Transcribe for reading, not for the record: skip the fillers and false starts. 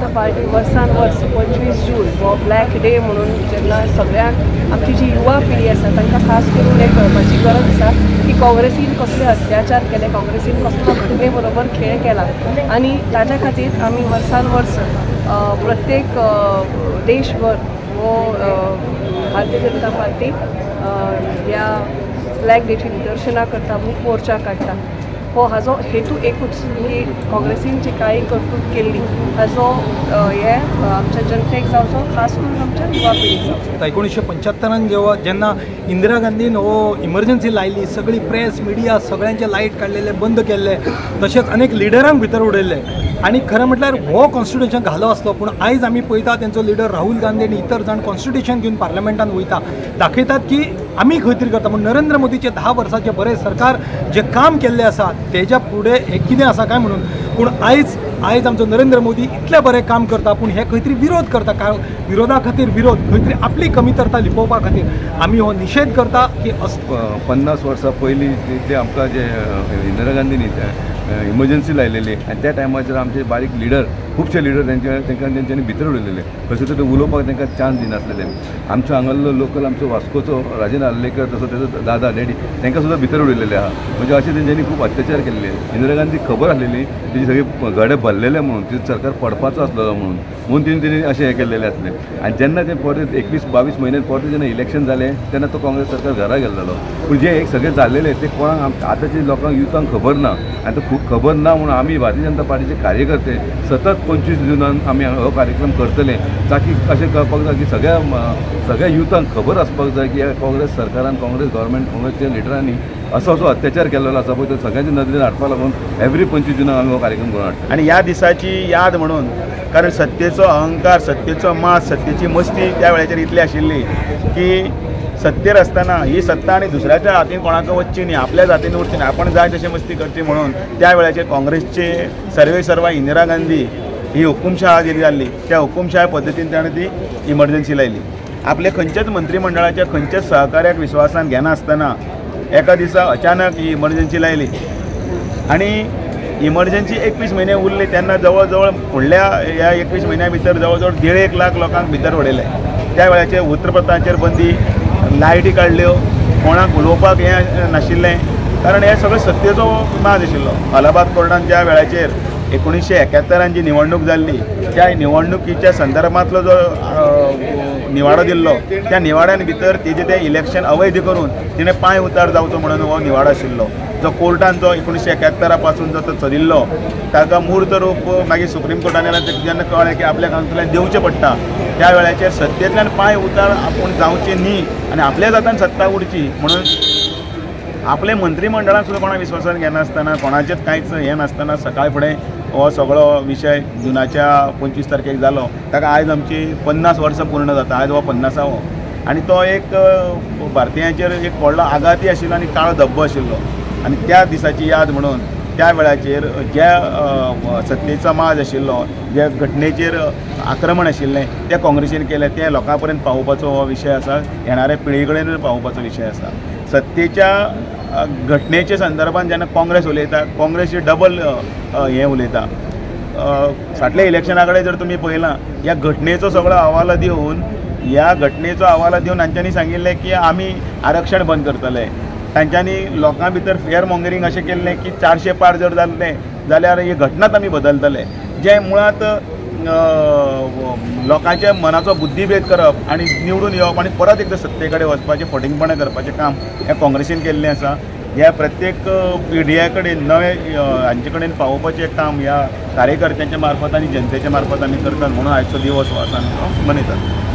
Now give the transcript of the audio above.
जनता party वर्सान वर्स 25 जून हो ब्लॅक डे म्हणून जेन्ना सगळ्यांक आमची जी युवा पिढी आसा तांकां खास करून एक कळपाची गरज आसा की काँग्रेसीन कसले अत्याचार केले, काँग्रेसीन कसलो घटने बरोबर खेळ केला आनी ताच्या खातीर आमी वर्सान वर्स प्रत्येक देशभर वो भारतीय जनता पार्टी ह्या ब्लॅक डेची निदर्शनां करता, मूक मोर्चा काडटा. हो हाजो हेतू एकूच की काँग्रेसीन जी कांय कर्तूत केल्ली हाजो हे आमच्या जनतेक जावचो, खास करून आमच्या युवा पिढीक जावचो. 1975 जेन्ना इंदिरा गांधीन हो इमर्जन्सी लायली, सगळी प्रेस मिडिया सगळ्यांचे लायट काडलेले, बंद केल्ले, तशेंच अनेक लिडरांक भितर उडयल्ले आनी खरें म्हटल्यार हो कॉन्स्टिट्युशन घालो आसलो. पूण आयज आमी पळयता तेंचो लिडर राहुल गांधी आनी इतर जाण कॉन्स्टिट्युशन घेवन पार्लमेंटान वयता, दाखयतात की आमी खंय तरी करता. पूण नरेंद्र मोदीचे 10 वर्साचे बरें सरकार जे काम केल्लें आसा तेज्या फुडें हे कितें आसा काय म्हणून. पूण आयज आमचो नरेंद्र मोदी इतलें बरें काम करता पूण हे खंय तरी विरोध करता. विरोधा खातीर विरोध, खंय तरी आपली कमीतरता लिपोवपा खातीर आमी हो निशेध करता की 50 वर्सां पयलीं ते आमकां जे इंदिरा गांधीनी इमर्जन्सी लायलेली आनी त्या टायमाचेर आमचे बारीक लिडर, खुबशे लिडर तेंच्यांनी भितर उडयलेले, खंयसर तरी उलोवपाक तांकां चान्स दिनासलेले. आमचो हांगालो लोकल आमचो वास्कोचो राजन आर्लेकर, तसो तेजो दादा डॅडी तांकां सुद्दां भितर उडयलेले आहा. म्हणजे अशें तेंच्यांनी खूब अत्याचार केल्ले. इंदिरा गांधी खबर आसलेली तेजी सगळे गडे भरलेले म्हणून, तिजो सरकार पडपाचो आसलो म्हणून तेणी अशें हें केल्लेलें असलें. आनी जेन्ना ते परत 21-22 म्हयन्यान परत जेन्ना इलेक्शन जालें तेन्ना तो काँग्रेस सरकार घरा गेल्लो. पूण जे एक सगळे जाल्लेले ते कोणाक आतांच्या लोकांक युथांक खबर ना. आनी तो खूब खबर ना म्हणून आमी भारतीय जनता पार्टीचे कार्यकर्ते सतत 25 जुनान आमी हो कार्यक्रम करतले, ताकी अशें कळपाक जाय की सगळ्या युथांक खबर आसपाक जाय की काँग्रेस सरकारान, काँग्रेस गव्हर्मेंट, काँग्रेसच्या लिडरांनी असो अत्याचार केल्लो आसा पळय तो सगळ्यांच्या नदरेन हाडपा लागून एवरी 25 जुनाक आमी हो कार्यक्रम करून हाडटा. आनी ह्या दिसाची याद म्हणून, कारण सत्तेचो अहंकार, सत्तेचो मास, सत्तेची मस्ती त्या वेळाचेर इतली आशिल्ली की सत्तेर आसतना ही सत्ता आनी दुसऱ्याच्या हातीन कोणाक वचची न्ही, आपल्या हातीन उरची न्ही, आपण जाय तशें मस्ती करची म्हणून त्या वेळाचेर काँग्रेसचे सर्वेसर्वा इंदिरा गांधी ही हुकुमशाह जी जाल्ली त्या हुकुमशाह पद्दतीन ताणें ती इमर्जन्सी लायली. आपले खंयचेच मंत्रिमंडळाच्या खंयच्याच सहकार्याक विश्वासान घेना आसतना एका दिसा अचानक ही इमर्जन्सी लायली आनी इमर्जन्सी 21 म्हयने उरले तेन्ना जवळ जवळ फुडल्या ह्या 21 म्हयन्या भितर जवळ जवळ 1.5 लाख लोकांक भितर उडयले. त्या वेळाचेर उतरप्रतांचेर बंदी, लायटी काडल्यो, कोणाक उलोवपाक हें नाशिल्लें, कारण हे सगळें सत्तेचो माज आशिल्लो. अलाहाबाद कोर्टान ज्या वेळाचेर 1971 जी निवडणूक जाल्ली त्या निवडणुकीच्या संदर्भांतलो जो निवाडो दिल्लो त्या निवाड्यान भितर तेजें तें इलेक्शन अवैध करून तिणें पांय उतार जावचो म्हणून हो निवाडो आशिल्लो, जो कोर्टान जो 1971 पासून जो तो चलिल्लो ताका मूर्त रूप मागीर सुप्रीम कोर्टान जेन्ना कळ्ळें की आपल्या कावंसिलान दिवचें पडटा त्या वेळाचेर सत्तेंतल्यान पांय उतार आपूण जावचें न्ही आनी आपल्या जातान सत्ता उरची म्हणून आपले मंत्रिमंडळाक सुद्दां कोणा विश्वासान घेनासतना, कोणाचेच कांयच हें नासतना सकाळ फुडें हो सगळो विशय जुनाच्या 25 तारखेक जालो. ताका आयज आमची 50 वर्सां पूर्ण जाता. आयज हो 50वो आनी तो एक भारतीयांचेर एक व्हडलो आघाती आशिल्लो आनी काळो धब्बो आशिल्लो. आनी त्या दिसाची याद म्हणून त्या वेळाचेर ज्या सत्तेचो माज आशिल्लो, ज्या घटनेचेर आक्रमण आशिल्लें तें काँग्रेसीन केलें, तें लोकां पर्यंत पावोवपाचो हो विशय आसा, येणाऱ्या पिळगे कडेन पावोवपाचो विशय आसा. सत्तेच्या घटनेच्या संदर्भात जेन्ना काँग्रेस उलयता, काँग्रेस डबल हें उलयता. फाटल्या इलेक्शना कडेन जर तुमी पळयलां ह्या घटनेचो सगळो अहवाल दिवन तांच्यांनी सांगिल्लें की आमी आरक्षण बंद करतले. तांच्यांनी लोकां भितर फेअर मॉंगरिंग अशें केल्लें की 400 पार जर जाल्लें जाल्यार ही घटनाच आमी बदलतले, जे मुळात लोकांच्या मनाचो बुद्धीभेद करप आनी निवडून येवप आनी परत एकदां सत्ते कडेन वचपाचें फटींगपणां करपाचें काम हें काँग्रेसीन केल्लें आसा. ह्या प्रत्येक पिढये कडेन नवे हांचे कडेन पावोवपाचें काम ह्या कार्यकर्त्यांच्या मार्फत आनी जनतेच्या मार्फत आमी करतात म्हणून आयचो दिवस हो आसा मनयतात.